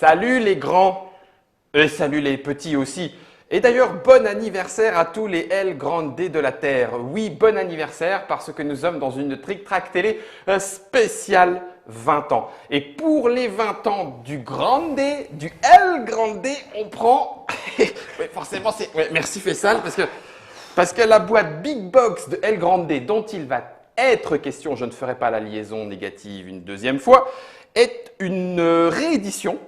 Salut les grands et salut les petits aussi. Et d'ailleurs, bon anniversaire à tous les El Grande de la Terre. Oui, bon anniversaire parce que nous sommes dans une Trick Track télé spéciale 20 ans. Et pour les 20 ans du Grande, du El Grande, on prend… oui, forcément, c'est… Ouais, merci Faisal parce que la boîte Big Box de El Grande dont il va être question, je ne ferai pas la liaison négative une deuxième fois, est une réédition.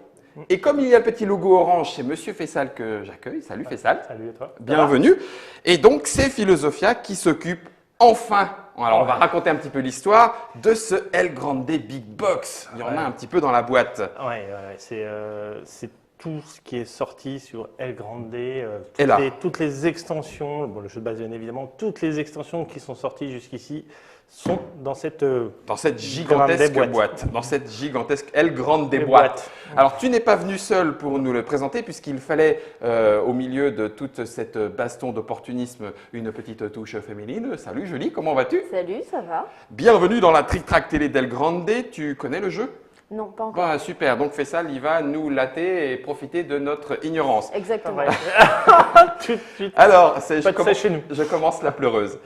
Et comme il y a le petit logo orange, c'est Monsieur Fessal que j'accueille. Salut Fessal. Salut à toi. Bienvenue. Et donc, c'est Philosophia qui s'occupe enfin, alors on va raconter un petit peu l'histoire de ce El Grande Big Box. Il y en a un petit peu dans la boîte. Ouais, c'est tout ce qui est sorti sur El Grande, toutes les extensions, bon, le jeu de base bien évidemment, toutes les extensions qui sont sorties jusqu'ici sont dans cette gigantesque boîte. Dans cette gigantesque El Grande boîte. Alors, tu n'es pas venu seul pour nous le présenter puisqu'il fallait, au milieu de toute cette baston d'opportunisme, une petite touche féminine. Salut Julie, comment vas-tu? Salut, ça va? Bienvenue dans la Trick Track télé d'El Grande. Tu connais le jeu? Non, pas encore. Bah, super, donc Fessal, il va nous latter et profiter de notre ignorance. Exactement. Alors, je commence la pleureuse.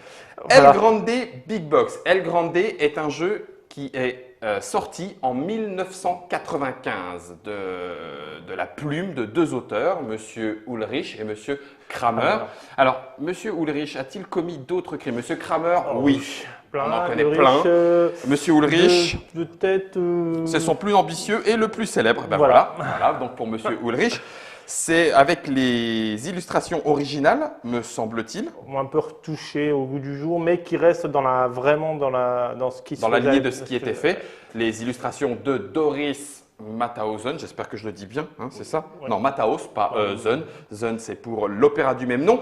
Voilà. El Grande Big Box. El Grande est un jeu qui est sorti en 1995 de la plume de deux auteurs, Monsieur Ulrich et Monsieur Kramer. Alors, Monsieur Ulrich a-t-il commis d'autres crimes? Monsieur Kramer, oui. On en connaît plein. Monsieur Ulrich, de tête. C'est son plus ambitieux et le plus célèbre. Ben voilà. Donc pour Monsieur Ulrich, c'est avec les illustrations originales, me semble-t-il. Un peu retouché au goût du jour, mais qui reste dans la lignée de ce qui était fait. Les illustrations de Doris Mathausen, j'espère que je le dis bien, hein, c'est ça? Ouais. Non, Mathaus, pas Zen. Zen, c'est pour l'opéra du même nom.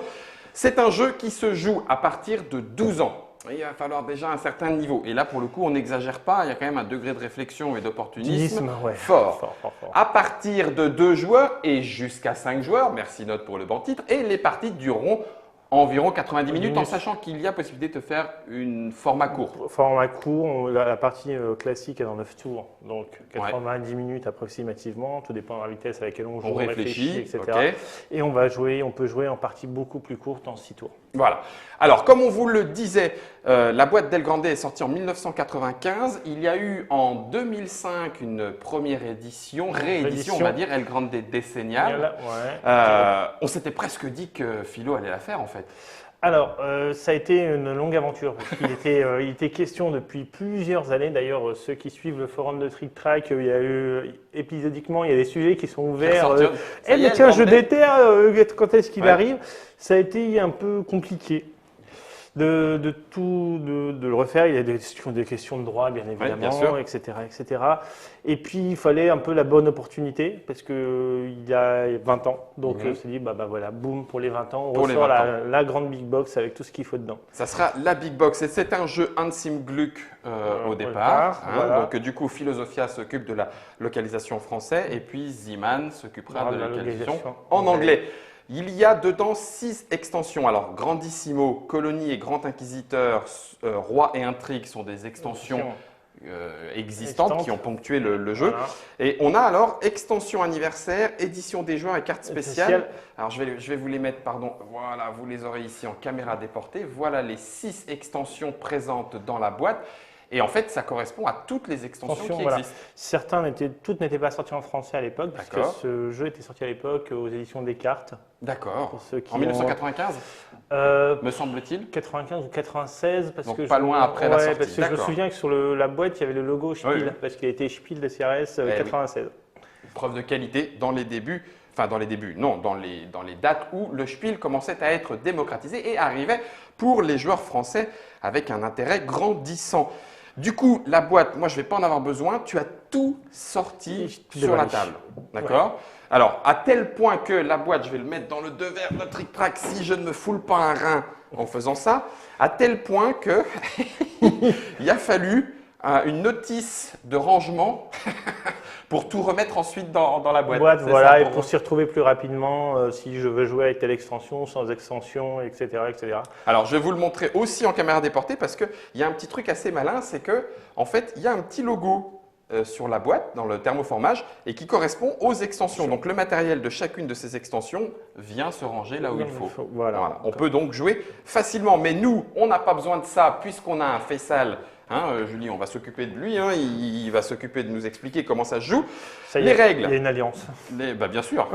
C'est un jeu qui se joue à partir de 12 ans. Il va falloir déjà un certain niveau. Et là, pour le coup, on n'exagère pas. Il y a quand même un degré de réflexion et d'opportunisme fort. À partir de 2 joueurs et jusqu'à 5 joueurs, merci Note pour le bon titre, et les parties dureront environ 90 minutes en sachant qu'il y a possibilité de faire un format court. Format court, la partie classique est dans 9 tours, donc 90 minutes approximativement, tout dépend de la vitesse à laquelle on joue, on réfléchit, etc. Okay. Et on peut jouer en partie beaucoup plus courte en 6 tours. Voilà. Alors, comme on vous le disait, la boîte d'El Grande est sortie en 1995. Il y a eu en 2005 une première réédition, on va dire, El Grande Decennial. On s'était presque dit que Philo allait la faire en fait. Alors, ça a été une longue aventure. Il était question depuis plusieurs années. D'ailleurs, ceux qui suivent le forum de Trick Track, il y a eu épisodiquement, il y a des sujets qui sont ouverts. Mais tiens, je déterre, quand est-ce qu'il arrive? Ça a été un peu compliqué de le refaire. Il y a des questions de droit, bien évidemment, etc., etc. Et puis, il fallait un peu la bonne opportunité parce qu'il y a 20 ans. Donc, on s'est dit, voilà, boum, pour les 20 ans, on ressort la grande Big Box avec tout ce qu'il faut dedans. Ça sera la Big Box. Et c'est un jeu Hans im Glück au départ. Donc, du coup, Philosophia s'occupe de la localisation française et puis Ziman s'occupera de la localisation en anglais. Il y a dedans 6 extensions. Alors, Grandissimo, Colonie et Grand Inquisiteur, Roi et Intrigue sont des extensions existantes qui ont ponctué le jeu. Et on a alors extension anniversaire, édition des joueurs et cartes spéciales. Alors, je vais vous les mettre, voilà, vous les aurez ici en caméra déportée. Voilà les 6 extensions présentes dans la boîte. Et en fait, ça correspond à toutes les extensions qui existent. Toutes n'étaient pas sorties en français à l'époque, parce que ce jeu était sorti à l'époque aux éditions Descartes. D'accord. En 1995 me semble-t-il 95 ou 96. Donc pas loin après la sortie. Parce que je me souviens que sur la boîte, il y avait le logo Spiel, parce qu'il a été Spiel de CRS 96. Preuve de qualité dans les débuts. Enfin, dans les débuts, non, dans les dates où le Spiel commençait à être démocratisé et arrivait pour les joueurs français avec un intérêt grandissant. Du coup, la boîte, moi, je ne vais pas en avoir besoin. Tu as tout sorti sur la table. D'accord ? Alors, à tel point que la boîte, je vais le mettre dans le devers de Trick Track si je ne me foule pas un rein en faisant ça, à tel point que il a fallu une notice de rangement pour tout remettre ensuite dans la boîte. Voilà, et pour s'y retrouver plus rapidement, si je veux jouer avec telle extension, sans extension, etc., etc. Alors, je vais vous le montrer aussi en caméra déportée parce qu'il y a un petit truc assez malin, c'est que en fait, il y a un petit logo sur la boîte, dans le thermoformage, et qui correspond aux extensions. Donc le matériel de chacune de ces extensions vient se ranger là où il faut. Voilà. On peut donc jouer facilement, mais nous, on n'a pas besoin de ça puisqu'on a un Faisal. Julie, on va s'occuper de lui, il va s'occuper de nous expliquer comment ça se joue. Les règles. Il y a une alliance. Bien sûr.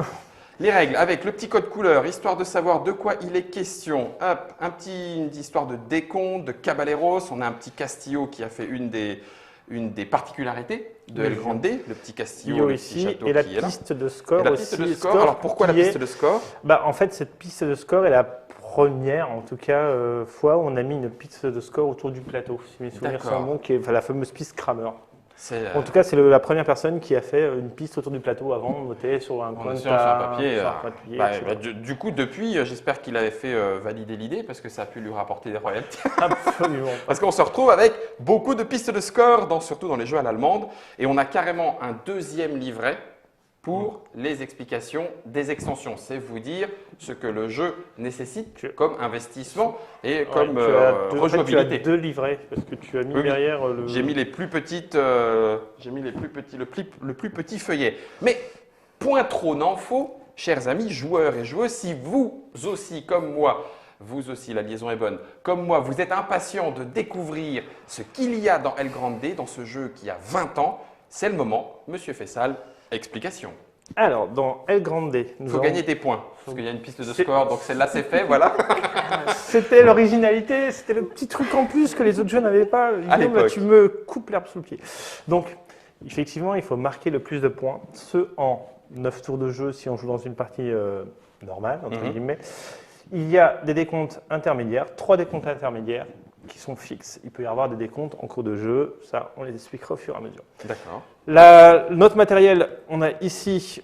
Les règles avec le petit code couleur, histoire de savoir de quoi il est question. Hop, une histoire de décompte, de caballeros. On a un petit Castillo qui a fait une des particularités de El Grande, le petit Castillo, le petit château et la qui est là. piste de score Et la aussi. piste de score, alors pourquoi la piste de score? En fait, cette piste de score est la première, en tout cas, fois où on a mis une piste de score autour du plateau, si mes souvenirs sont bons, qui est la fameuse piste Kramer. En tout cas, c'est la première personne qui a fait une piste autour du plateau avant, notée sur un coin de papier. Du coup, depuis, j'espère qu'il avait fait valider l'idée parce que ça a pu lui rapporter des royalties. Absolument. Parce qu'on se retrouve avec beaucoup de pistes de score, surtout dans les jeux à l'allemande. Et on a carrément un deuxième livret pour les explications des extensions. C'est vous dire ce que le jeu nécessite comme investissement et comme rejouabilité. En fait, tu as 2 livrets parce que tu as mis derrière le… J'ai mis les plus petites, le plus petit feuillet. Mais point trop n'en faut, chers amis joueurs et joueuses, si vous aussi, comme moi, vous aussi, la liaison est bonne, comme moi, vous êtes impatient de découvrir ce qu'il y a dans El Grande, dans ce jeu qui a 20 ans, c'est le moment, Monsieur Faisal. Explication. Alors, dans El Grande, il faut gagner des points, parce qu'il y a une piste de score, donc celle-là c'est fait, voilà. C'était l'originalité, c'était le petit truc en plus que les autres jeux n'avaient pas. Là, tu me coupes l'herbe sous le pied. Donc, effectivement, il faut marquer le plus de points, ce en 9 tours de jeu si on joue dans une partie normale, entre guillemets. Il y a des décomptes intermédiaires, 3 décomptes intermédiaires qui sont fixes. Il peut y avoir des décomptes en cours de jeu, ça on les expliquera au fur et à mesure. D'accord. Notre matériel, on a ici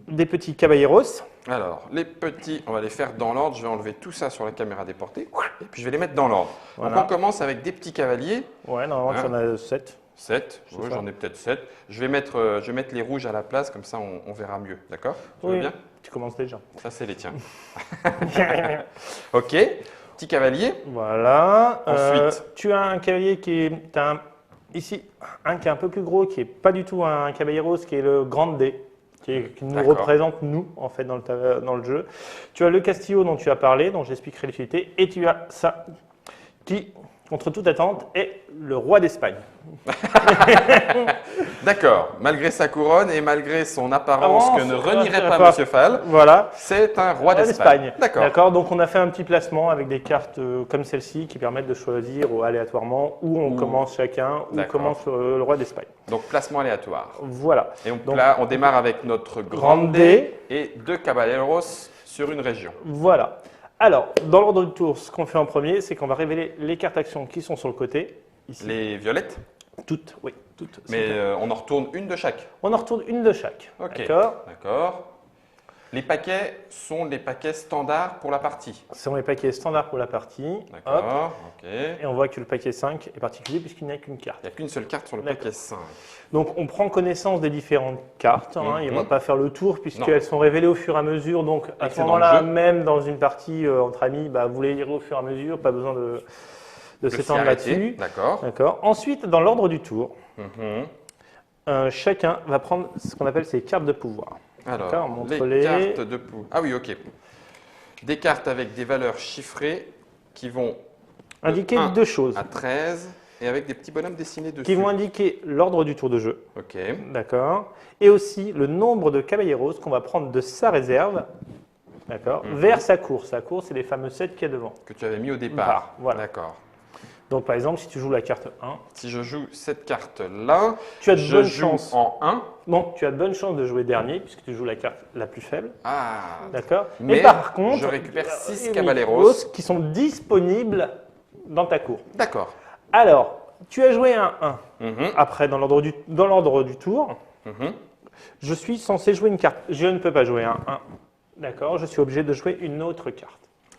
des petits caballeros. Alors, les petits, on va les faire dans l'ordre. Je vais enlever tout ça sur la caméra déportée et puis je vais les mettre dans l'ordre. Voilà. Donc on commence avec des petits cavaliers. Ouais, normalement tu en as 7. 7, oui, j'en ai peut-être 7. Je vais mettre les rouges à la place, comme ça on verra mieux, d'accord? Tu veux bien? Tu commences déjà. Ça c'est les tiens. Ok, petit cavalier. Voilà. Ensuite, tu as un cavalier qui est ici un qui est un peu plus gros, qui est pas du tout un caballeros, qui est le Grande, qui nous représente nous en fait dans le jeu. Tu as le Castillo dont tu as parlé, dont j'expliquerai l'utilité, et tu as ça qui, contre toute attente, est le roi d'Espagne. D'accord, malgré sa couronne et malgré son apparence que ne renierait pas M. Fall, voilà. C'est un roi d'Espagne. D'accord, donc on a fait un petit placement avec des cartes comme celle-ci qui permettent de choisir aléatoirement où on commence chacun, où commence le roi d'Espagne. Donc placement aléatoire. Voilà. Et donc, là, on démarre avec notre Grande et 2 caballeros sur une région. Voilà. Alors, dans l'ordre du tour, ce qu'on fait en premier, c'est qu'on va révéler les cartes actions qui sont sur le côté. Ici. Les violettes? Toutes, oui. Toutes. Mais on en retourne une de chaque? On en retourne une de chaque. Ok. D'accord. Les paquets sont les paquets standards pour la partie? Ce sont les paquets standards pour la partie. D'accord, ok. Et on voit que le paquet 5 est particulier puisqu'il n'y a qu'une carte. Il n'y a qu'une seule carte sur le paquet 5. Donc on prend connaissance des différentes cartes. Il ne va pas faire le tour puisqu'elles sont révélées au fur et à mesure. Donc à ce moment-là, même dans une partie entre amis, vous les lirez au fur et à mesure, pas besoin de s'étendre là-dessus. D'accord. Ensuite, dans l'ordre du tour, chacun va prendre ce qu'on appelle ses cartes de pouvoir. Alors, les cartes de pouvoir. Ah oui, ok. Des cartes avec des valeurs chiffrées qui vont indiquer 2 choses. À 13 et avec des petits bonhommes dessinés dessus. Qui vont indiquer l'ordre du tour de jeu. Ok. D'accord. Et aussi le nombre de caballeros qu'on va prendre de sa réserve. D'accord. Vers sa cour. Sa cour, c'est les fameux 7 qu'il y a devant. Que tu avais mis au départ. Voilà. D'accord. Donc par exemple, si tu joues la carte 1. Si je joue cette carte-là, tu as de bonnes chances. En 1. Non, tu as de bonnes chances de jouer dernier puisque tu joues la carte la plus faible. Ah. D'accord. Mais par contre, je récupère 6 caballeros qui sont disponibles dans ta cour. D'accord. Alors, tu as joué un 1. Après, dans l'ordre du tour, je suis censé jouer une carte. Je ne peux pas jouer un 1. D'accord. Je suis obligé de jouer une autre carte.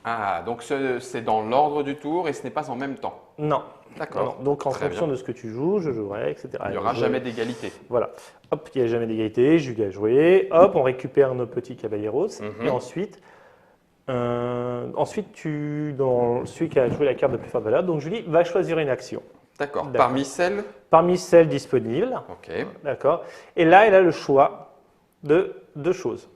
Ah, donc c'est dans l'ordre du tour et ce n'est pas en même temps. Non. D'accord. Donc en fonction de ce que tu joues, je jouerai, etc. Il n'y aura jamais d'égalité. Voilà. Hop, il n'y a jamais d'égalité, Julie a joué. Hop, on récupère nos petits caballeros. Et ensuite, celui qui a joué la carte de plus forte valeur, donc Julie va choisir une action. D'accord. Parmi celles disponibles. Ok. D'accord. Et là, elle a le choix de deux choses.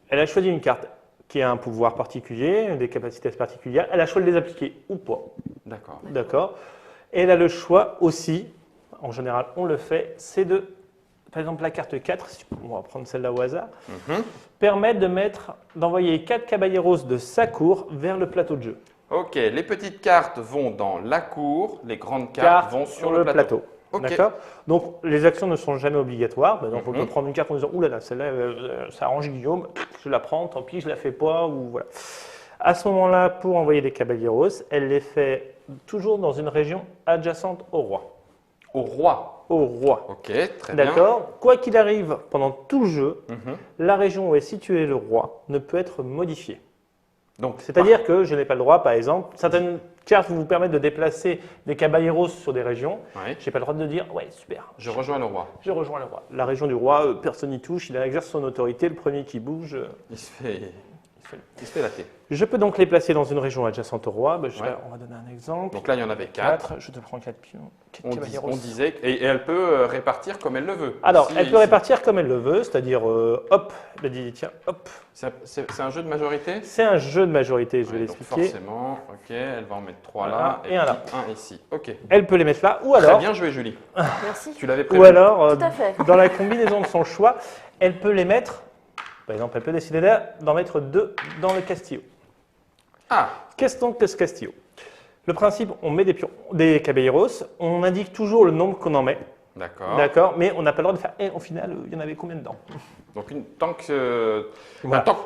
Elle a choisi une carte qui a un pouvoir particulier, des capacités particulières. Elle a le choix de les appliquer ou pas. D'accord. D'accord. Et elle a le choix aussi, en général, on le fait, c'est de, par exemple, la carte 4, on va prendre celle-là au hasard, permet d'envoyer 4 caballeros de sa cour vers le plateau de jeu. Ok, les petites cartes vont dans la cour, les grandes cartes vont sur le plateau. Okay. D'accord. Donc, les actions ne sont jamais obligatoires. Donc, on peut prendre une carte en disant « Ouh là là, celle-là, ça arrange Guillaume, je la prends, tant pis, je la fais pas. » ou voilà. À ce moment-là, pour envoyer des caballeros, elle les fait toujours dans une région adjacente au roi. Au roi? Au roi. Ok, très bien. D'accord. Quoi qu'il arrive, pendant tout le jeu, la région où est situé le roi ne peut être modifiée. C'est-à-dire que je n'ai pas le droit, par exemple, certaines cartes vous permettent de déplacer des caballeros sur des régions. Oui. Je n'ai pas le droit de dire, ouais, super. Je rejoins le roi. Je rejoins le roi. La région du roi, personne n'y touche, il exerce son autorité, le premier qui bouge. Il se fait latter. Je peux donc les placer dans une région adjacente au roi. On va donner un exemple. Donc là, il y en avait 4. Je te prends 4 pions. On disait, et elle peut répartir comme elle le veut. Alors, elle peut répartir comme elle le veut, c'est-à-dire, hop, elle dit, tiens, hop. C'est un jeu de majorité? C'est un jeu de majorité, je vais l'expliquer. Forcément, ok, elle va en mettre 3 là, et un là. Un ici. Ok. Elle peut les mettre là, ou alors… Très bien joué, Julie. Merci. Tu l'avais prévu? Ou alors, Tout à fait. dans la combinaison de son choix, elle peut les mettre, par exemple, elle peut décider d'en mettre 2 dans le castillo. Ah. Qu'est-ce donc que ce castillo? Le principe, on met des caballeros, on indique toujours le nombre qu'on en met. D'accord. D'accord, mais on n'a pas le droit de faire, et au final, il y en avait combien dedans? Donc, tant que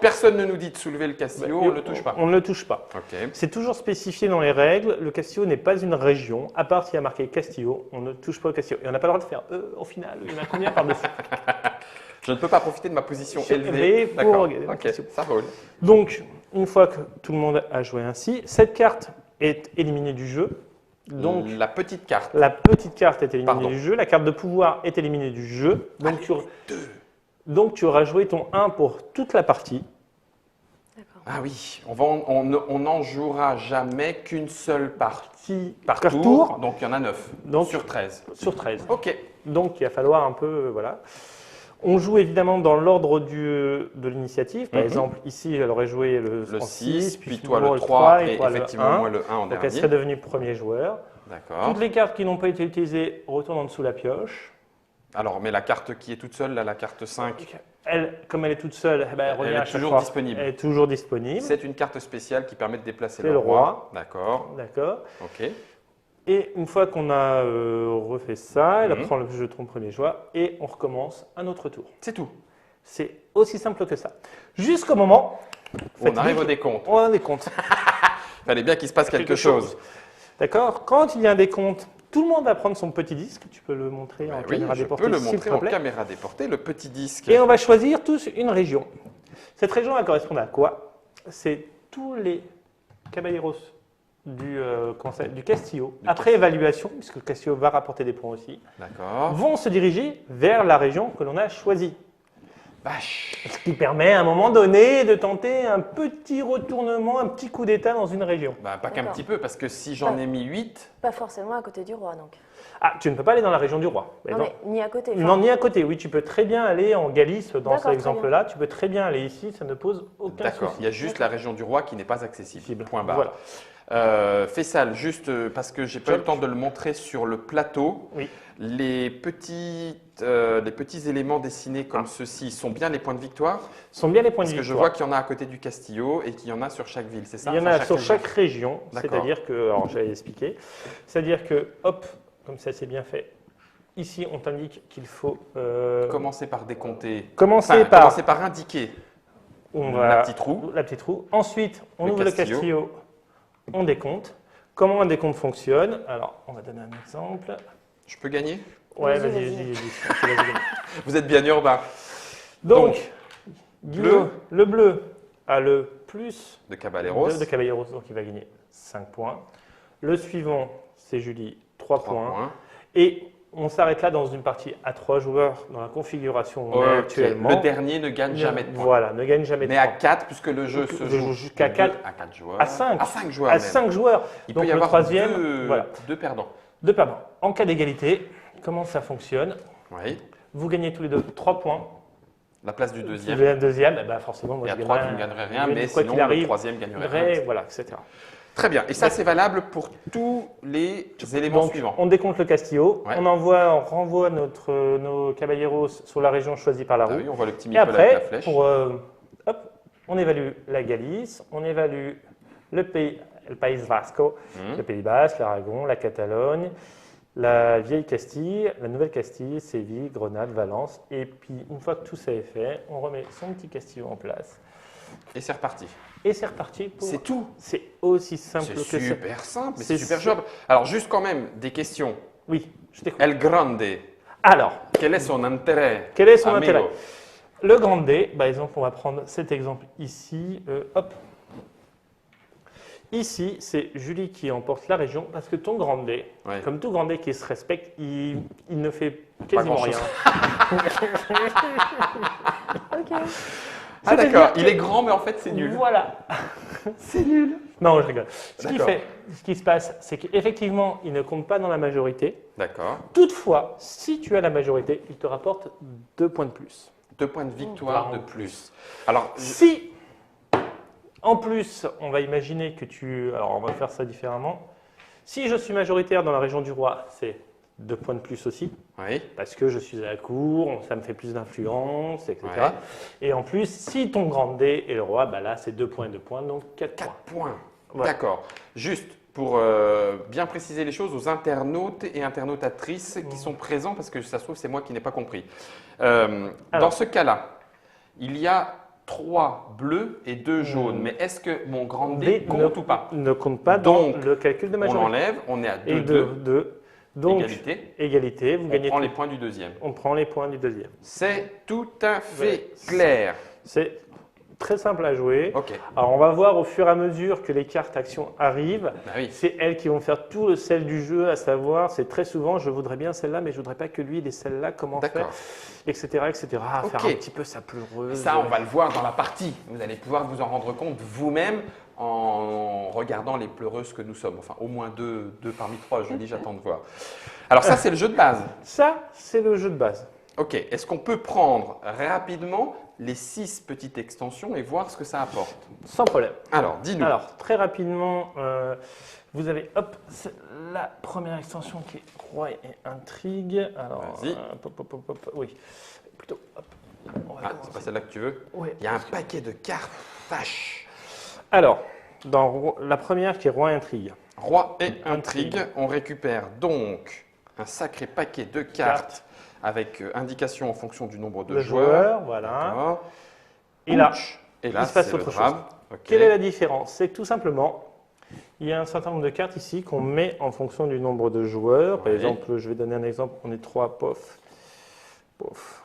personne ne nous dit de soulever le castillo, on ne le touche pas. On ne le touche pas. Okay. C'est toujours spécifié dans les règles. Le castillo n'est pas une région. À part s'il y a marqué castillo, on ne touche pas au castillo. Et on n'a pas le droit de faire, au final, il y en a combien par-dessus? Je ne peux pas profiter de ma position élevée. D'accord. Ok, ça roule. Donc, une fois que tout le monde a joué ainsi, cette carte est éliminée du jeu. Donc, la petite carte. La petite carte est éliminée du jeu. La carte de pouvoir est éliminée du jeu. Donc, tu auras joué ton 1 pour toute la partie. Ah oui, on n'en jouera jamais qu'une seule partie par tour. tour. Donc, il y en a 9 sur 13. Sur 13. Ok. Donc, il va falloir un peu… voilà. On joue évidemment dans l'ordre de l'initiative. Par exemple, ici, elle aurait joué le 6, puis toi le 3 et effectivement moi le 1 en dernier. Donc elle serait devenue premier joueur. D'accord. Toutes les cartes qui n'ont pas été utilisées retournent en dessous la pioche. Alors, mais la carte qui est toute seule, là, la carte 5… Comme elle est toute seule, elle revient à chaque toujours fois. disponible. Elle est toujours disponible. C'est une carte spéciale qui permet de déplacer le roi. D'accord. D'accord. Ok. Et une fois qu'on a refait ça, elle prend le jeton premier joueur et on recommence un autre tour. C'est tout. C'est aussi simple que ça. Jusqu'au moment… On arrive au décompte. On a un décompte. Il fallait bien qu'il se passe quelque chose. D'accord. Quand il y a un décompte, tout le monde va prendre son petit disque. Tu peux le montrer en caméra déportée. Je peux le montrer en caméra déportée, le petit disque. Et on va choisir tous une région. Cette région va correspondre à quoi? C'est tous les caballeros du castillo, après évaluation, puisque le castillo va rapporter des points aussi, vont se diriger vers la région que l'on a choisie. Ce qui permet à un moment donné de tenter un petit retournement, un petit coup d'état dans une région. Pas qu'un petit peu, parce que si j'en ai mis 8… Pas forcément à côté du roi, donc. Ah, tu ne peux pas aller dans la région du roi. Non, mais ni à côté. Non, ni à côté, oui. Tu peux très bien aller en Galice, dans cet exemple-là. Tu peux très bien aller ici, ça ne pose aucun souci. D'accord, il y a juste la région du roi qui n'est pas accessible. Point barre. Faisal, juste parce que j'ai pas eu le temps de le montrer sur le plateau, les petits éléments dessinés comme ceci sont bien les points de victoire? Sont bien les points de victoire. Parce que je vois qu'il y en a à côté du Castillo et qu'il y en a sur chaque ville, c'est ça? Il y en a sur chaque région, c'est-à-dire que, alors j'allais expliquer, c'est-à-dire que, hop, comme ça c'est bien fait, ici on t'indique qu'il faut… Commencer par décompter. Commencer par indiquer la petite roue. Ensuite, on ouvre le Castillo. On décompte. Comment un décompte fonctionne? Alors, on va donner un exemple. Je peux gagner? Ouais, vas-y. Vous êtes bien urbain. Donc le bleu a le plus de caballeros. Donc il va gagner 5 points. Le suivant, c'est Julie, 3 points. Et on s'arrête là dans une partie à 3 joueurs dans la configuration où on est actuellement. Le dernier ne gagne jamais de points. Voilà, ne gagne jamais de points. Mais à 4, puisque le jeu se joue jusqu'à 4 joueurs. À 5. À 5 joueurs. À 5 joueurs. Il donc peut y le avoir troisième, deux perdants. 2 perdants. En cas d'égalité, comment ça fonctionne? Oui. Vous gagnez tous les deux 3 points. La place du deuxième. Le deuxième, bah forcément, moi Il y je a 3 qui gagnerais ne gagneraient rien, mais quoi sinon qu'il arrive, le troisième gagnerait rien. etc. voilà, etc. Très bien. Et ça, c'est valable pour tous les éléments Donc, suivants. on décompte le Castillo, Ouais. on renvoie nos caballeros sur la région choisie par la Ah roue. oui, on voit le petit Et Nicolas avec la après, flèche. hop, on évalue la Galice, on évalue le Pays Vasco, le Pays Basque, l'Aragon, la Catalogne, la vieille Castille, la nouvelle Castille, Séville, Grenade, Valence. Et puis, une fois que tout ça est fait, on remet son petit Castillo en place. Et c'est reparti. Et c'est reparti pour... C'est tout. C'est aussi simple que C'est ça. super simple, mais C'est c'est super sûr. jouable. Alors, juste quand même, des questions. Oui, je t'écoute. El Grande, Alors, quel est son intérêt? quel est son amigo? intérêt? Le Grande, par exemple, on va prendre cet exemple ici. Hop. Ici, c'est Julie qui emporte la région parce que ton Grande, comme tout Grande qui se respecte, il ne fait quasiment rien. Ok. Ah d'accord, il est grand, mais en fait, c'est nul. Voilà. C'est nul. Non, je rigole. D'accord. Ce qui se passe, c'est qu'effectivement, il ne compte pas dans la majorité. D'accord. Toutefois, si tu as la majorité, il te rapporte 2 points de plus. 2 points de victoire de plus. Alors, Si, en plus, on va imaginer que tu... Alors, on va faire ça différemment. Si je suis majoritaire dans la région du roi, c'est 2 points de plus aussi, oui. parce que je suis à la cour, ça me fait plus d'influence, etc. Ouais. Et en plus, si ton grand D est le roi, bah là, c'est 2 points, 2 points, donc 4 4 points. points. Voilà. D'accord. Juste pour bien préciser les choses aux internautes et internautatrices qui sont présents, parce que ça se trouve, c'est moi qui n'ai pas compris. Dans ce cas-là, il y a 3 bleus et 2 jaunes. Mais est-ce que mon grand D compte ou pas? Ne compte pas Donc, dans le calcul de On majorité. enlève, on est à Et 2-2. Donc, Égalité. égalité, vous On gagnez prend tout. les points du deuxième. On prend les points du deuxième. C'est tout à fait Ouais. clair. C'est très simple à jouer. Ok. Alors, on va voir au fur et à mesure que les cartes actions arrivent. Bah oui. C'est elles qui vont faire tout le sel du jeu, à savoir, c'est très souvent, je voudrais bien celle-là, mais je voudrais pas que lui, il ait celle-là, comment faire, D'accord. etc., etc. Ok. Faire un petit peu sa pleureuse. Ça, on va le voir dans la partie. Vous allez pouvoir vous en rendre compte vous-même en regardant les pleureuses que nous sommes. Enfin, au moins deux parmi 3, je dis, j'attends de voir. Alors ça, c'est le jeu de base. Ça, c'est le jeu de base. Ok. Est-ce qu'on peut prendre rapidement les 6 petites extensions et voir ce que ça apporte? Sans problème. Alors, dis-nous. Alors, très rapidement, vous avez la première extension qui est Roi et Intrigue. Alors, Vas-y. oui, plutôt, hop. On va Ah, commencer. c'est pas celle-là que tu veux? Ouais. Il y a un paquet de cartes. Vache. Alors, dans la première qui est Roi et Intrigue. Roi et intrigue, on récupère donc un sacré paquet de cartes avec indication en fonction du nombre de Le joueurs. joueur, voilà. D'accord. Et là, Et là, il se passe c'est autre le chose. drame. Ok. Quelle est la différence? C'est que tout simplement, il y a un certain nombre de cartes ici qu'on met en fonction du nombre de joueurs. Par Oui. exemple, je vais donner un exemple. On est 3, pof, pof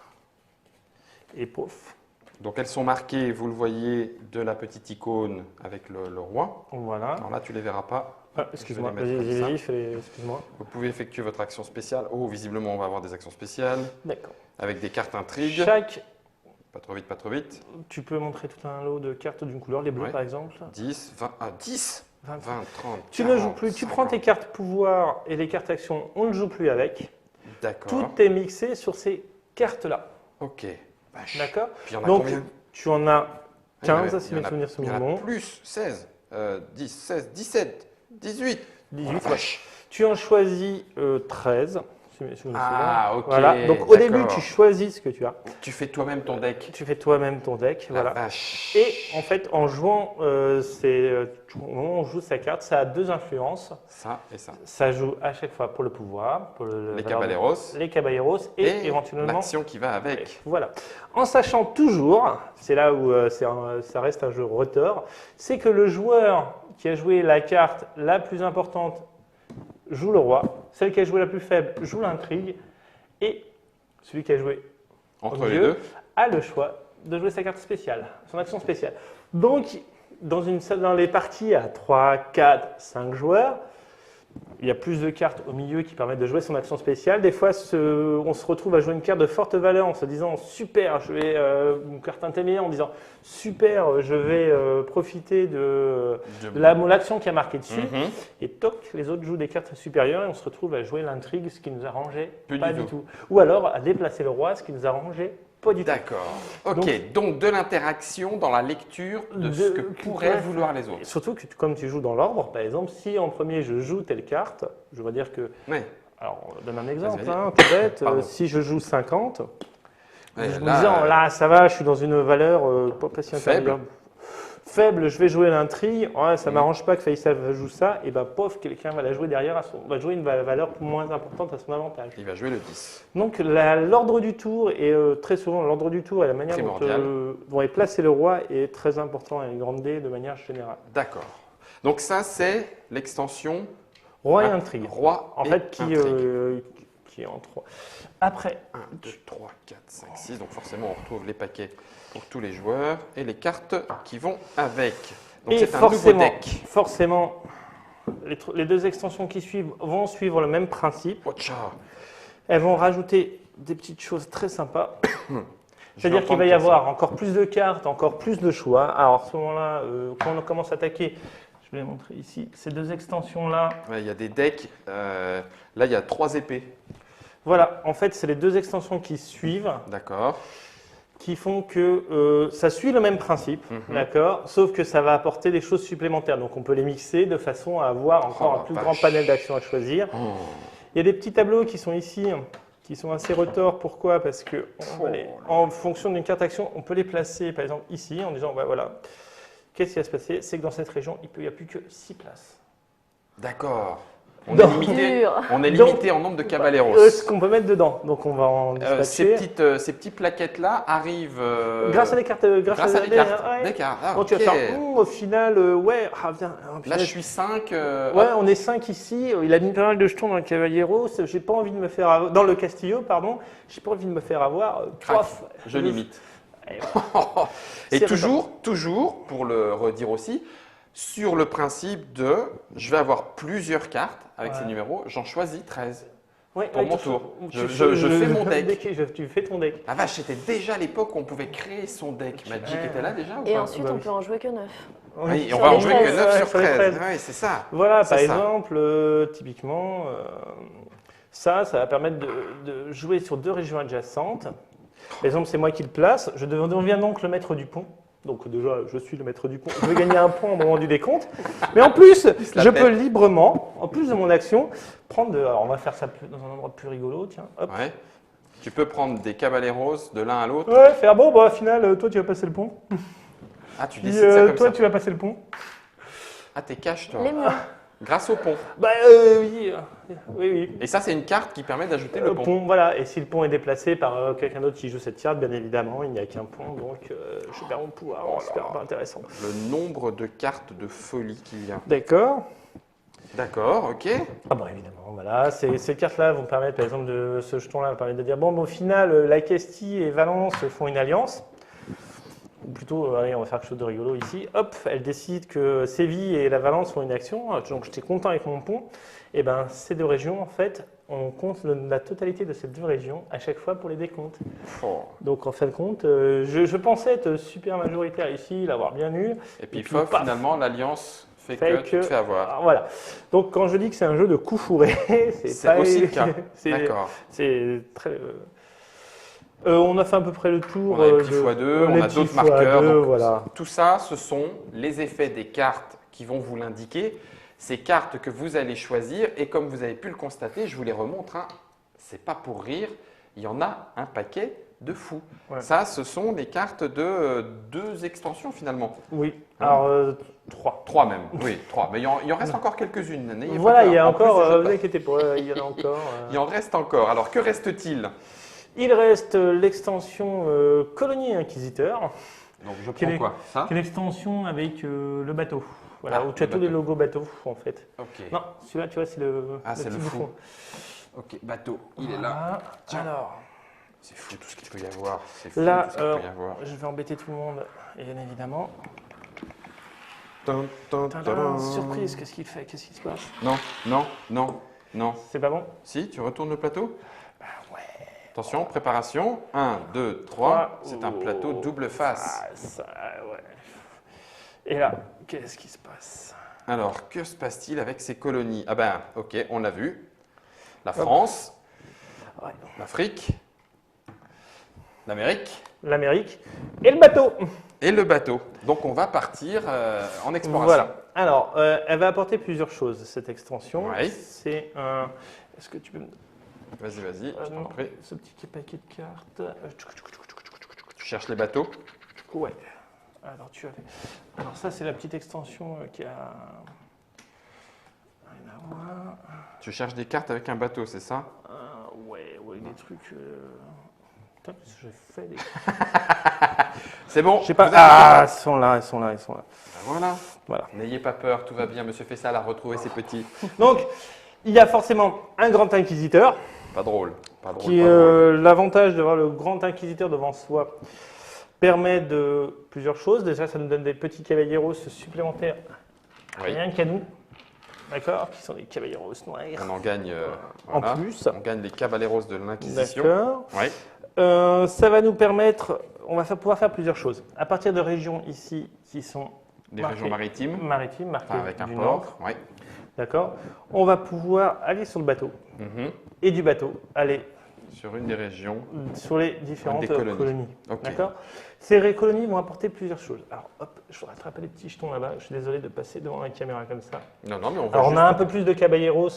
et pof. Donc elles sont marquées, vous le voyez, de la petite icône avec le roi. Voilà. Alors là, tu ne les verras pas. Ah, excuse-moi, Je vais les mettre comme ça. excuse-moi. Vous pouvez effectuer votre action spéciale. Oh, visiblement, on va avoir des actions spéciales D'accord. avec des cartes intrigues. Chaque, Pas trop vite, pas trop vite. tu peux montrer tout un lot de cartes d'une couleur, les bleus Ouais. par exemple. 10, 20, 10, 20, 30, Tu 40, ne joues plus, tu 50. prends tes cartes pouvoir et les cartes actions, on ne joue plus avec. D'accord. Tout est mixé sur ces cartes-là. Ok. Vache. D'accord? Puis il y en a Donc, combien? tu en as Il y en a- 15, si il y en mes a- souvenirs sont il y en a bons. plus, 16, 10, 16, 17, 18. 18, Oh la vache. Tu en choisis 13. Si mes souvenirs sont Ah, bons. ok, Voilà. Donc au début, d'accord. tu choisis ce que tu as. Tu fais toi-même ton deck. Tu fais toi-même ton deck. La Voilà. vache. Et en fait, en jouant, au moment où on joue sa carte, ça a 2 influences. Ça et ça. Ça joue à chaque fois pour le pouvoir, pour Les caballeros. les caballeros et éventuellement l'action qui va avec. Voilà. En sachant toujours, c'est là où ça reste un jeu retort, c'est que le joueur qui a joué la carte la plus importante joue le roi, celle qui a joué la plus faible joue l'intrigue, et celui qui a joué Entre au les milieu deux. a le choix de jouer sa carte spéciale, son action spéciale. Donc, dans les parties à 3, 4, 5 joueurs, il y a plus de cartes au milieu qui permettent de jouer son action spéciale. Des fois, on se retrouve à jouer une carte de forte valeur en se disant super, je vais une carte intermédiaire en disant super, je vais profiter de l'action qui a marqué dessus. Et toc, les autres jouent des cartes supérieures et on se retrouve à jouer l'intrigue, ce qui nous arrangeait pas du tout. Ou alors à déplacer le roi, ce qui nous arrangeait pas du tout. D'accord. Ok, donc de l'interaction dans la lecture de ce que pourraient vouloir les autres. Surtout que comme tu joues dans l'ordre, par exemple, si en premier je joue telle carte, je vais dire que... Ouais. Alors, on donne un exemple, tout bête. Si je joue 50, ouais, je me disant, là, ça va, je suis dans une valeur pas si intermédiaire. Faible, je vais jouer l'intrigue, ouais, ça ne m'arrange pas que Faisal joue ça, et ben pof, quelqu'un va la jouer derrière, va jouer une valeur moins importante à son avantage. Il va jouer le 10. Donc l'ordre du tour, et très souvent l'ordre du tour et la manière dont est placé le roi est très important à une grande D de manière générale. D'accord. Donc ça, c'est l'extension Roi et intrigue. Roi en fait, qui est en 3. Après, 1, 2, 3, 4, 5, 6. Donc forcément, on retrouve les paquets pour tous les joueurs et les cartes qui vont avec. Donc c'est un nouveau deck. Forcément, les deux extensions qui suivent vont suivre le même principe. Elles vont rajouter des petites choses très sympas. C'est-à-dire qu'il va y avoir encore plus de cartes, encore plus de choix. Alors à ce moment-là, quand on commence à attaquer, je vais les montrer ici, ces deux extensions-là. Ouais, il y a des decks. Là, il y a 3 épées. Voilà, en fait, c'est les deux extensions qui suivent. D'accord. Qui font que ça suit le même principe, d'accord, sauf que ça va apporter des choses supplémentaires. Donc on peut les mixer de façon à avoir encore un plus grand panel d'actions à choisir. Il y a des petits tableaux qui sont ici, qui sont assez retors. Pourquoi? Parce que en fonction d'une carte action, on peut les placer par exemple ici en disant bah, voilà, qu'est-ce qui va se passer? C'est que dans cette région, il n'y a plus que 6 places. D'accord. On est limité en nombre de caballeros. Ce qu'on peut mettre dedans. Donc on va en dispatcher. Ces petites plaquettes-là arrivent grâce à des cartes. Grâce à des cartes. Des cartes. Ah, donc tu vas faire, au final, là, je suis 5. Ouais, on est 5 ici. Il a mis pas mal de jetons dans le Cavaliero. J'ai pas envie de me faire avoir, dans le Castillo, pardon. J'ai pas envie de me faire avoir. Je limite. Et toujours, pour le redire aussi, sur le principe de je vais avoir plusieurs cartes avec ces numéros, j'en choisis 13 pour mon tour. Je fais mon deck. Tu fais ton deck. Ah vache, c'était déjà l'époque où on pouvait créer son deck. Magic était là déjà ou Et pas? ensuite, on peut en jouer que 9. Oui, on va en jouer que 9 sur 13. Oui, c'est ça. Voilà, par exemple, typiquement, ça va permettre de jouer sur 2 régions adjacentes. Par exemple, c'est moi qui le place. Je deviens donc le maître du pont. Donc déjà, je suis le maître du pont. Je vais gagner un point au moment du décompte. Mais en plus, je peux librement, en plus de mon action, prendre alors on va faire ça dans un endroit plus rigolo. Tiens, hop. Ouais. Tu peux prendre des caballeros de l'un à l'autre. Ouais, faire bon, bah, au final, toi, tu vas passer le pont. Ah, tu décides ça comme toi, ça. tu vas passer le pont. Ah, t'es cash, toi. Les murs. Grâce au pont. Bah oui. Et ça, c'est une carte qui permet d'ajouter le pont. Voilà, et si le pont est déplacé par quelqu'un d'autre qui joue cette carte, bien évidemment, il n'y a qu'un pont, donc je perds mon pouvoir. Super intéressant. Le nombre de cartes de folie qu'il y a. D'accord. D'accord, ok. Ah bon, évidemment, voilà. Ces cartes-là vont permettre, par exemple, ce jeton-là va permettre de dire, bon, au final, la Castille et Valence font une alliance. Ou plutôt, allez, on va faire quelque chose de rigolo ici. Hop, elle décide que Séville et la Valence font une action. Donc, j'étais content avec mon pont. Et bien, ces 2 régions, en fait, on compte la totalité de ces 2 régions à chaque fois pour les décomptes. Donc, en fin de compte, je pensais être super majoritaire ici, l'avoir bien eu. Et puis finalement, l'alliance fait que tu te fais avoir. Alors, voilà. Donc, quand je dis que c'est un jeu de coups fourrés, c'est aussi le cas. D'accord. C'est très... on a fait à peu près le tour. On a les petits x2, on a d'autres marqueurs. Donc, voilà. Tout ça, ce sont les effets des cartes qui vont vous l'indiquer. Ces cartes que vous allez choisir, et comme vous avez pu le constater, je vous les remontre, hein, c'est pas pour rire, il y en a un paquet de fous. Ouais. Ça, ce sont les cartes de 2 extensions finalement. Oui, alors 3. 3 même, oui, 3. Mais il en reste encore quelques-unes. Voilà, il y a encore, vous inquiétez pas, il y en a encore. Il en reste encore. Alors, que reste-t-il? Il reste l'extension Colonie Inquisiteur. Donc, je prends quoi? Ça? Qui est l'extension avec le bateau. Voilà, où tu as tous les logos bateau en fait. Ok. Non, celui-là, tu vois, c'est le. Ah, c'est le fou. Ok, bateau, il est là. Tiens. Alors. C'est fou tout ce qu'il peut y avoir. C'est fou là, tout ce qu'il peut y avoir. Je vais embêter tout le monde, bien évidemment. Tadam, surprise, qu'est-ce qu'il fait? Qu'est-ce qui se passe? Non, non, non, non. C'est pas bon? Si, tu retournes le plateau. Bah ouais. Attention, préparation. 1, 2, 3. C'est un plateau double face. Ah, ça, ouais. Et là, qu'est-ce qui se passe? Alors, que se passe-t-il avec ces colonies? Ah ben, ok, on l'a vu. La France, Ouais. l'Afrique, l'Amérique L'Amérique et le bateau. et le bateau. Donc, on va partir en exploration. Voilà. Alors, elle va apporter plusieurs choses, cette extension. Ouais. C'est un... Est-ce que tu peux me... Vas-y, vas-y, je t'en non, prie. ce petit paquet de cartes. Tu cherches les bateaux? Ouais. Alors, tu avais... Alors, ça, c'est la petite extension qui a... Rien à voir. Tu cherches des cartes avec un bateau, c'est ça? Ouais, des trucs... Putain, j'ai fait des... C'est bon? Je sais pas... vous êtes prêts? Ah, ils sont là. Ben voilà. Voilà. N'ayez pas peur, tout va bien. Monsieur Fessal a retrouvé ses petits. Donc, il y a forcément un grand inquisiteur. Pas drôle. Pas drôle. Qui pas drôle. l'avantage d'avoir le grand inquisiteur devant soi permet de plusieurs choses. Déjà, ça nous donne des petits caballeros supplémentaires, Oui. rien qu'à nous, d'accord, qui sont des caballeros noirs. On en gagne. En voilà. plus. On gagne les caballeros de l'Inquisition. D'accord. Oui. Ça va nous permettre, on va pouvoir faire plusieurs choses. À partir de régions ici qui sont Des marquées régions maritimes. marquées Enfin, avec un du port. nord, Oui. d'accord. On va pouvoir aller sur le bateau Mhm. et du bateau aller Sur une des régions. sur les différentes Des colonies. colonies. Ok. D'accord. Ces colonies vont apporter plusieurs choses. Alors, hop, je vais rattraper les petits jetons là-bas. Je suis désolé de passer devant la caméra comme ça. Non, non, mais on va. Alors, on juste- a un peu plus de caballeros.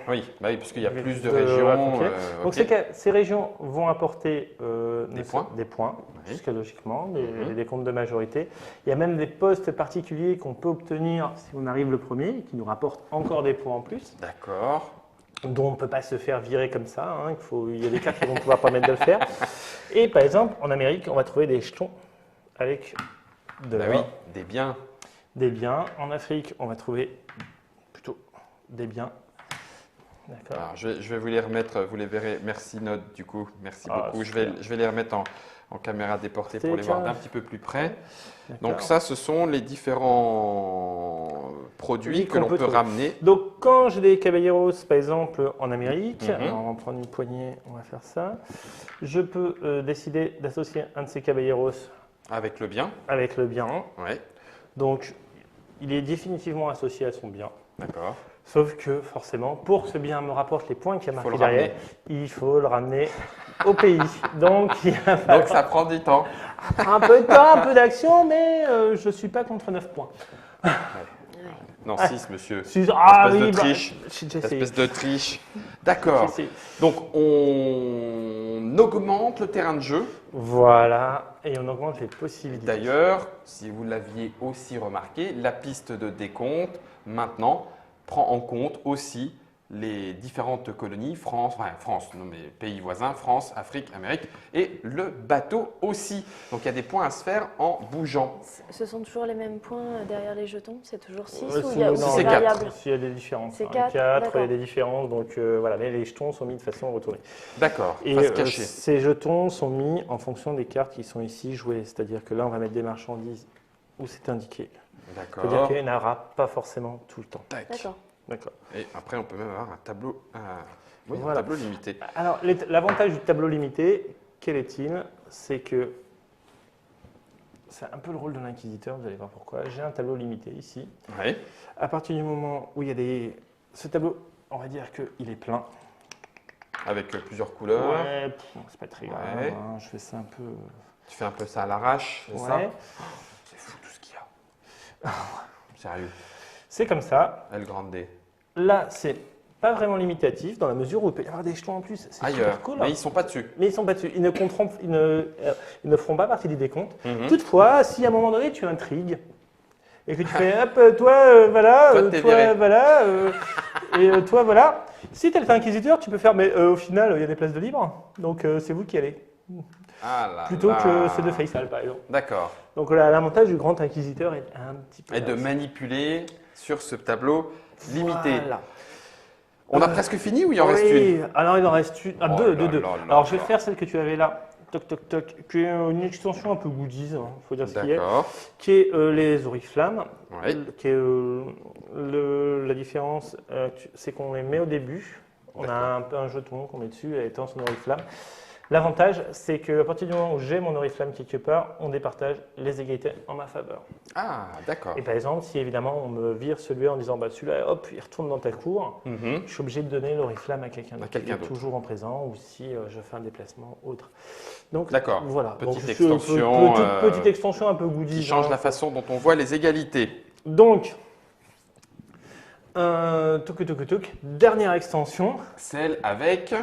Oui, bah oui, puisqu'il y a plus de voilà, régions. ok. Donc, ok. ces régions vont apporter Des points. des points, Oui. jusqu'à logiquement, Mhm. des comptes de majorité. Il y a même des postes particuliers qu'on peut obtenir si on arrive le premier, qui nous rapportent encore des points en plus, D'accord. dont on ne peut pas se faire virer comme ça. Hein. Il y a des cartes qui vont pouvoir permettre de le faire. Et par exemple, en Amérique, on va trouver des jetons avec de Bah l'or, oui, des biens. des biens. En Afrique, on va trouver plutôt des biens. D'accord. Alors, je vais vous les remettre, vous les verrez. Merci Node, du coup. Merci Ah, beaucoup. Je super. vais les remettre en caméra déportée pour les voir d'un petit peu plus près. D'accord. Donc ça, ce sont les différents produits Oui, que qu'on l'on peut peut trouver. ramener. Donc, quand j'ai des caballeros, par exemple, en Amérique, Mhm. alors on va prendre une poignée, on va faire ça. Je peux décider d'associer un de ces caballeros Avec le bien. avec le bien. Oui, Donc, il est définitivement associé à son bien. d'accord. Sauf que, forcément, pour que ce bien me rapporte les points qu'il y a Faut marqués le derrière, il faut le ramener au pays. Donc, il y a Donc ça prend du temps. un peu de temps, un peu d'action, mais je ne suis pas contre 9 points. Non, Ah. 6, monsieur. Ah Espèce de oui, triche. j'ai déjà essayé. Espèce de triche. J'ai D'accord. essayé. Donc on augmente le terrain de jeu. Voilà, et on augmente les possibilités. D'ailleurs, si vous l'aviez aussi remarqué, la piste de décompte, maintenant, prend en compte aussi les différentes colonies, France, non mais pays voisins, France, Afrique, Amérique, et le bateau aussi. Donc il y a des points à se faire en bougeant. Ce sont toujours les mêmes points derrière les jetons? C'est toujours 6 Ouais, ou il y a non, ou c'est c'est quatre. variable? Il y a des différences. C'est hein. 4, 4, il y a d'accord. des différences, donc voilà, mais les jetons sont mis de façon retournée. D'accord, Et face cachée. ces jetons sont mis en fonction des cartes qui sont ici jouées, c'est-à-dire que là, on va mettre des marchandises où c'est indiqué. C'est-à-dire D'accord. qu'il n'y en aura pas forcément tout le temps. Tac. D'accord. D'accord. Et après, on peut même avoir un tableau, oui, Voilà. un tableau limité. Alors, l'avantage du tableau limité, quel est-il? C'est que c'est un peu le rôle de l'inquisiteur, vous allez voir pourquoi. J'ai un tableau limité ici. Oui. À partir du moment où il y a des... Ce tableau, on va dire qu'il est plein. Avec plusieurs couleurs. Ouais, c'est pas très grave. Ouais. Hein, je fais ça un peu... Tu fais un peu ça à l'arrache, c'est ça? Ouais. C'est fou tout ce qu'il y a. Sérieux. C'est comme ça. El Grande. Là, c'est pas vraiment limitatif dans la mesure où il peut y avoir des jetons en plus. C'est Ailleurs. super cool. Mais ils sont pas dessus. Mais ils sont pas dessus. Ils ne feront pas partie des décomptes. Mhm. Toutefois, si à un moment donné tu intrigues et que tu fais hop, toi, voilà, Toi, t'es viré. voilà, toi, voilà. Si tu es inquisiteur, tu peux faire, mais au final, il y a des places de libre. Donc, c'est vous qui allez. Ah là Plutôt là. que ceux de Faisal, par exemple. D'accord. Donc, l'avantage du grand inquisiteur est un petit peu. Et de là-dessus. manipuler sur ce tableau limité. Voilà. On a presque fini ou il en reste une? Alors il en reste une. Ah, Oh deux, là deux. là là Alors je vais là. faire celle que tu avais là, toc toc toc, qui est une extension un peu goodies, il faut dire ce qu'il y a, D'accord. qui est les oriflammes. Oui. Qui est, la différence, c'est qu'on les met au début. On a un jeton qu'on met dessus étant son oriflamme. L'avantage, c'est qu'à partir du moment où j'ai mon oriflamme quelque part, on départage les égalités en ma faveur. Ah, d'accord. Et par exemple, si évidemment on me vire celui-là en disant bah, celui-là, hop, il retourne dans ta cour, je suis obligé de donner l'oriflamme à quelqu'un d'autre. quelqu'un d'autre. Toujours en présent ou si je fais un déplacement autre. Donc D'accord. voilà. Petite extension. Petite extension un peu goodies. Qui change la façon dont on voit les égalités. Donc, dernière extension. Celle avec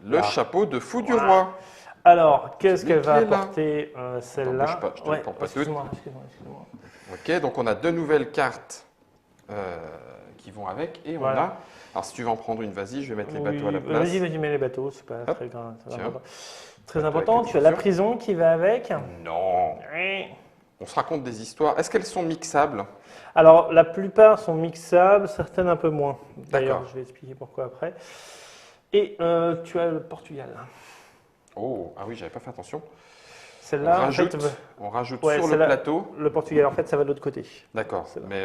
le chapeau de fou du roi. Alors, qu'est-ce Celui qu'elle va qui est là. apporter celle-là? Attends, bouge pas, je te le prends pas toutes. Excuse-moi. Ok, donc on a 2 nouvelles cartes qui vont avec et on a. Alors si tu veux en prendre une, vas-y, je vais mettre les bateaux à la place. Vas-y, mets les bateaux, c'est pas très grave. Très Bateau important. avec Tu as la prison qui va avec. Non. On se raconte des histoires. Est-ce qu'elles sont mixables? Alors, la plupart sont mixables, certaines un peu moins. D'ailleurs, D'accord. je vais expliquer pourquoi après. Et tu as le Portugal. Oh, ah oui, j'avais pas fait attention. Celle-là, on rajoute Ouais, sur le celle-là- plateau. le Portugal, en fait, ça va de l'autre côté. D'accord, C'est là. mais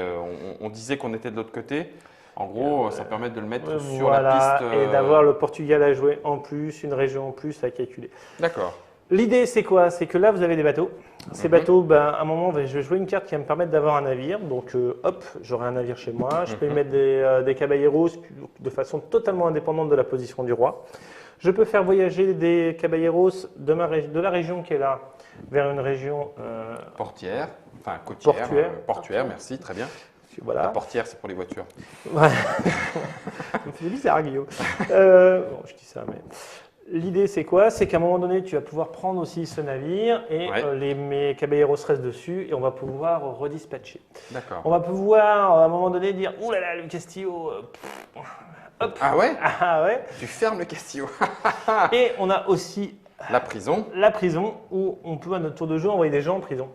on disait qu'on était de l'autre côté. En gros, ça permet de le mettre sur Voilà, la piste. et d'avoir le Portugal à jouer en plus, une région en plus à calculer. D'accord. L'idée, c'est quoi? C'est que là, vous avez des bateaux. Ces bateaux, ben, à un moment, je vais jouer une carte qui va me permettre d'avoir un navire. Donc, hop, j'aurai un navire chez moi. Je peux y mettre des caballeros de façon totalement indépendante de la position du roi. Je peux faire voyager des caballeros de la région qui est là vers une région Portière, enfin côtière. Portuaire. Portuaire, merci, très bien. La voilà. portière, c'est pour les voitures. Ouais. C'est bizarre, Guillaume. Bon, je dis ça, mais l'idée, c'est quoi? C'est qu'à un moment donné, tu vas pouvoir prendre aussi ce navire et mes caballeros restent dessus et on va pouvoir redispatcher. D'accord. On va pouvoir, à un moment donné, dire « Ouh là là, le Castillo hop. Ah ouais? Ah ouais. Tu fermes le Castillo. Et on a aussi La prison. la prison où on peut, à notre tour de jeu, envoyer des gens en prison.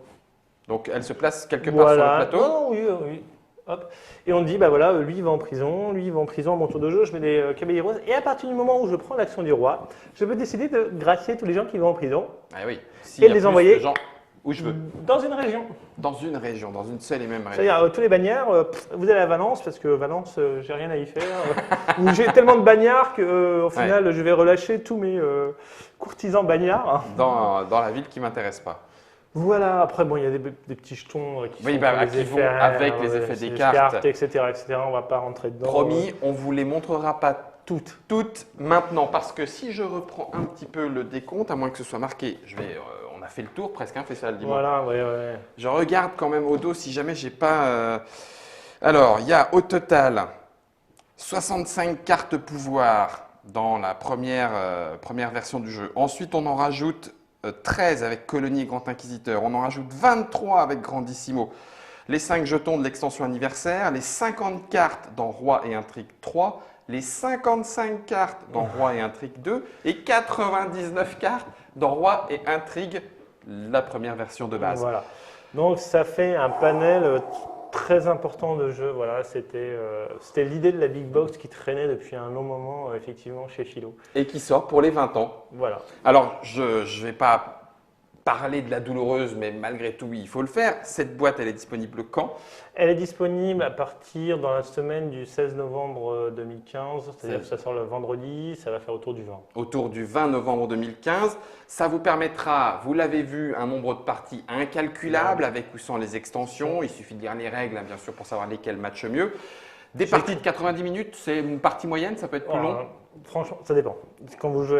Donc elle se place quelque part sur le plateau. Non, oui, oui. Hop. Et on dit, bah voilà, lui il va en prison, à mon tour de jeu, je mets des caballeros. Et à partir du moment où je prends l'action du roi, je peux décider de gracier tous les gens qui vont en prison Ah oui. Et les envoyer où je veux. dans une région. Dans une région, dans une seule et même région. C'est-à-dire, tous les bagnards, vous allez à Valence, parce que Valence, j'ai rien à y faire. Où j'ai tellement de bagnards qu'au final, je vais relâcher tous mes courtisans bagnards. Dans la ville qui ne m'intéresse pas. Voilà, après, bon, il y a des petits jetons qui, Oui, sont bah, pour les qui vont effets, avec les effets des cartes. etc., etc. On ne va pas rentrer dedans. Promis, on ne vous les montrera pas toutes maintenant, parce que si je reprends un petit peu le décompte, à moins que ce soit marqué, on a fait le tour presque, fait ça le dimanche. Voilà, ouais. Je regarde quand même au dos si jamais j'ai pas. Alors, il y a au total 65 cartes pouvoir dans la première version du jeu. Ensuite, on en rajoute 13 avec Colonie et Grand Inquisiteur. On en rajoute 23 avec Grandissimo. Les 5 jetons de l'extension anniversaire, les 50 cartes dans Roi et Intrigue 3, les 55 cartes dans Roi et Intrigue 2 et 99 cartes dans Roi et Intrigue, la première version de base. Voilà. Donc, ça fait un panel très important de jeux. Voilà, c'était l'idée de la Big Box qui traînait depuis un long moment, effectivement, chez Philo. Et qui sort pour les 20 ans. Voilà. Alors, je ne vais pas parler de la douloureuse, mais malgré tout, il faut le faire. Cette boîte, elle est disponible quand? Elle est disponible à partir dans la semaine du 16 novembre 2015, c'est-à-dire que ça sort le vendredi, ça va faire autour du 20. Autour du 20 novembre 2015. Ça vous permettra, vous l'avez vu, un nombre de parties incalculable avec ou sans les extensions. Il suffit de lire les règles, hein, bien sûr, pour savoir lesquelles matchent mieux. Des parties de 90 minutes, c'est une partie moyenne, ça peut être plus long? Franchement, ça dépend. Quand on joue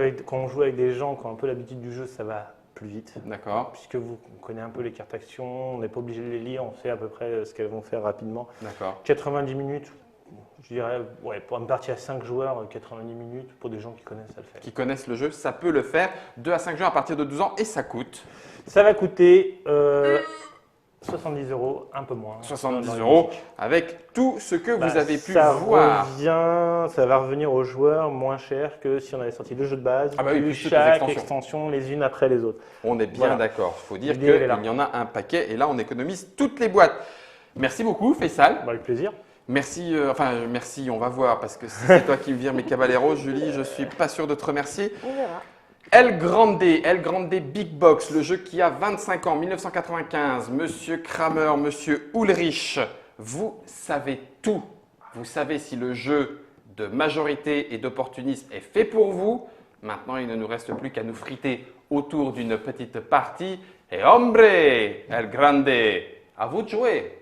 avec des gens qui ont un peu l'habitude du jeu, ça va plus vite. D'accord. Puisque on connaît un peu les cartes actions, on n'est pas obligé de les lire, on sait à peu près ce qu'elles vont faire rapidement. D'accord. 90 minutes, je dirais, pour une partie à 5 joueurs, 90 minutes, pour des gens qui connaissent, ça le fait. Qui connaissent le jeu, ça peut le faire. 2 à 5 joueurs à partir de 12 ans et ça coûte? Ça va coûter 70 €, un peu moins. 70 € avec tout ce que vous avez pu voir. Ça va revenir aux joueurs moins cher que si on avait sorti le jeu de base, plus chaque extension les unes après les autres. On est bien d'accord. Il faut dire qu'il y en a un paquet et là, on économise toutes les boîtes. Merci beaucoup, Faisal. Avec plaisir. Merci, merci, on va voir parce que si c'est toi qui me vire mes caballeros, Julie, je ne suis pas sûr de te remercier. On verra. El Grande Big Box, le jeu qui a 25 ans, 1995. Monsieur Kramer, Monsieur Ulrich, vous savez tout. Vous savez si le jeu de majorité et d'opportunisme est fait pour vous. Maintenant, il ne nous reste plus qu'à nous friter autour d'une petite partie. Et hombre, El Grande, à vous de jouer.